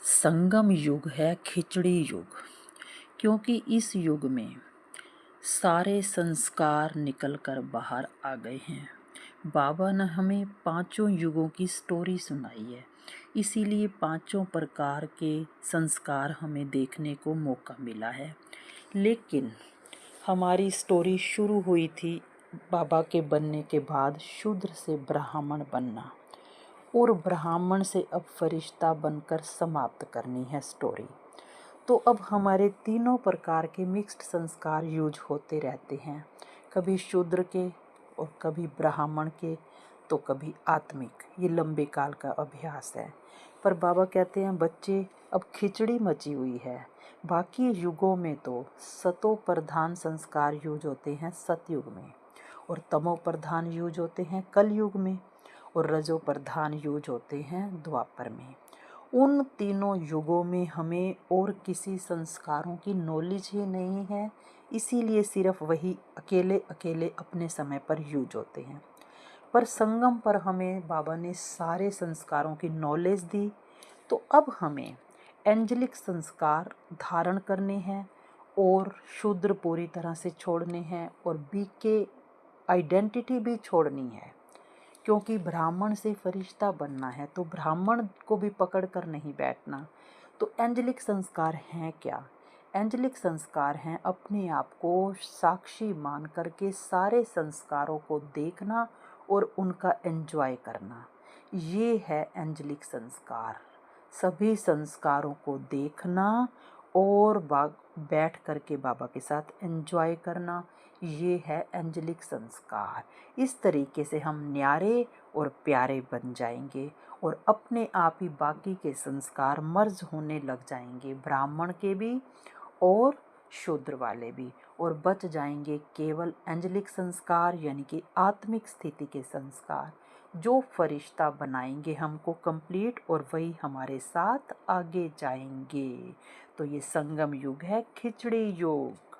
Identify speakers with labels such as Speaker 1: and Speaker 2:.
Speaker 1: संगम युग है खिचड़ी युग, क्योंकि इस युग में सारे संस्कार निकल कर बाहर आ गए हैं। बाबा ने हमें पांचों युगों की स्टोरी सुनाई है, इसीलिए पांचों प्रकार के संस्कार हमें देखने को मौका मिला है। लेकिन हमारी स्टोरी शुरू हुई थी बाबा के बनने के बाद शूद्र से ब्राह्मण बनना, और ब्राह्मण से अब फरिश्ता बनकर समाप्त करनी है स्टोरी। तो अब हमारे तीनों प्रकार के मिक्स्ड संस्कार यूज होते रहते हैं, कभी शूद्र के और कभी ब्राह्मण के, तो कभी आत्मिक। ये लंबे काल का अभ्यास है। पर बाबा कहते हैं बच्चे, अब खिचड़ी मची हुई है। बाकी युगों में तो सतो प्रधान संस्कार यूज होते हैं सतयुग में, और तमो प्रधान यूज होते हैं कलयुग में, और रजो प्रधान यूज होते हैं द्वापर में। उन तीनों युगों में हमें और किसी संस्कारों की नॉलेज ही नहीं है, इसीलिए सिर्फ वही अकेले अकेले अपने समय पर यूज होते हैं। पर संगम पर हमें बाबा ने सारे संस्कारों की नॉलेज दी, तो अब हमें एंजलिक संस्कार धारण करने हैं और शूद्र पूरी तरह से छोड़ने हैं, और बीके आइडेंटिटी भी छोड़नी है। क्योंकि ब्राह्मण से फरिश्ता बनना है, तो ब्राह्मण को भी पकड़ कर नहीं बैठना। तो एंजलिक संस्कार हैं क्या? एंजलिक संस्कार हैं अपने आप को साक्षी मान करके सारे संस्कारों को देखना और उनका एंजॉय करना। ये है एंजलिक संस्कार। सभी संस्कारों को देखना और बैठ करके बाबा के साथ एंजॉय करना, ये है एंजलिक संस्कार। इस तरीके से हम न्यारे और प्यारे बन जाएंगे, और अपने आप ही बाकी के संस्कार मर्ज होने लग जाएंगे, ब्राह्मण के भी और शूद्र वाले भी, और बच जाएंगे केवल एंजलिक संस्कार, यानी कि आत्मिक स्थिति के संस्कार, जो फरिश्ता बनाएंगे हमको कंप्लीट, और वही हमारे साथ आगे जाएंगे। तो ये संगम युग है खिचड़ी युग।